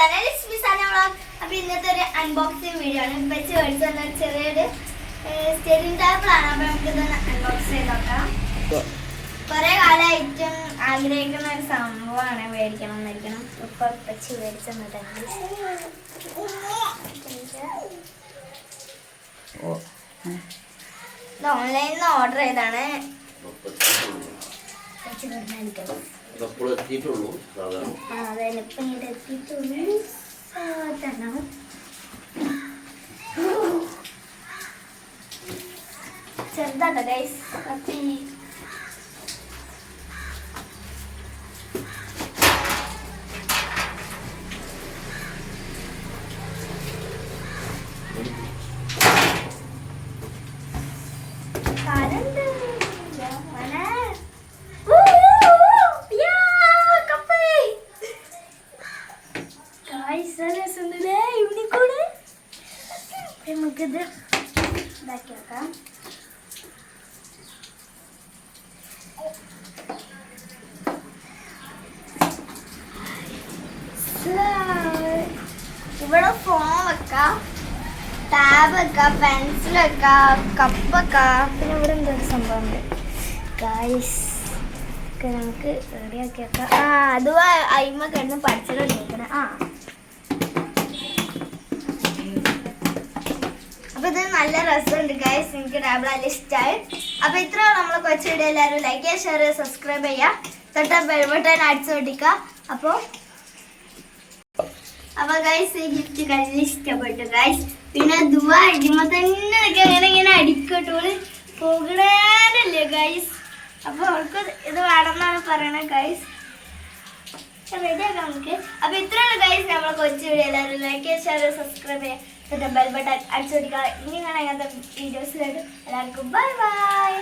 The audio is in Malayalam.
ചാനൽ അപ്പൊ ഇന്നത്തെ ഒരു അൺബോക്സിങ് വീഡിയോ ആണ്. വെച്ച് മേടിച്ച ചെറിയൊരു സ്റ്റെറിംഗ് ടേബിളാണ്. അപ്പൊ നമുക്കിത് അൺബോക്സ് ചെയ്ത് നോക്കാം. കുറെ കാലമായിട്ടും ആഗ്രഹിക്കുന്ന ഒരു സംഭവമാണ് മേടിക്കണം എന്നിരിക്കണം. ഇപ്പൊ വെച്ച് മേടിച്ചെന്നിട്ട് ഓൺലൈനിൽ നിന്ന് ഓർഡർ ചെയ്താണ്. ചെറുതാട്ടോ ഗൈസ്. നമുക്കിത് ഇതാക്കി വെക്കാം. ഇവിടെ ഫോൺ വെക്കാം, ടാബ് വെക്കാം, പെൻസിൽ വെക്കാം, കപ്പ് വെക്കാം. പിന്നെ ഇവിടെ എന്തൊരു സംഭവം ഉണ്ട് ഗൈസ്. ഒക്കെ നമുക്ക് റെഡിയാക്കി വെക്കാം. അതും അയിമ കിടന്ന് പഠിച്ചിട്ടുണ്ടിരിക്കണം. അപ്പൊ ഇത് നല്ല രസമുണ്ട് ഗൈസ്. എനിക്ക് ടേബിൾ നല്ല ഇഷ്ടമായി. അപ്പൊ ഇത്ര നമ്മളെ കൊച്ചു വീഡിയോ എല്ലാവരും ലൈക്ക് ചെയ്യുക, ഷെയർ ചെയ്യുക, സബ്സ്ക്രൈബ് ചെയ്യുക, തൊട്ട ബെൽ ബട്ടൺ അടിച്ചു പൊട്ടിക്കുക. അപ്പൊ ഗൈസ് ഈ ഗിഫ്റ്റ് കഴിഞ്ഞ ഇഷ്ടപ്പെട്ടു ഗൈസ്. പിന്നെ ദുവ അടിമ തന്നെ ഇങ്ങനെ അടിക്കട്ടോള് പോകണല്ലേ ഗൈസ്. അപ്പൊ അവർക്ക് ഇത് വേണമെന്നാണ് പറയണത് ഗൈസ്. റെഡിയാക്കാം നമുക്ക്. അപ്പൊ ഇത്രയുള്ള ഗൈസ് നമ്മളെ കൊച്ചു വീഡിയോ എല്ലാവരും ലൈക്ക് ചെയ്യുക, ഷെയർ ചെയ്യുക, സബ്സ്ക്രൈബ് ചെയ്യുക, ബെൽ ബട്ടൺ അടിച്ചു കൊടുക്കുക. ഇനി ഞാൻ അങ്ങനത്തെ വീഡിയോസിലായിട്ട് എല്ലാവർക്കും ബൈ ബൈ.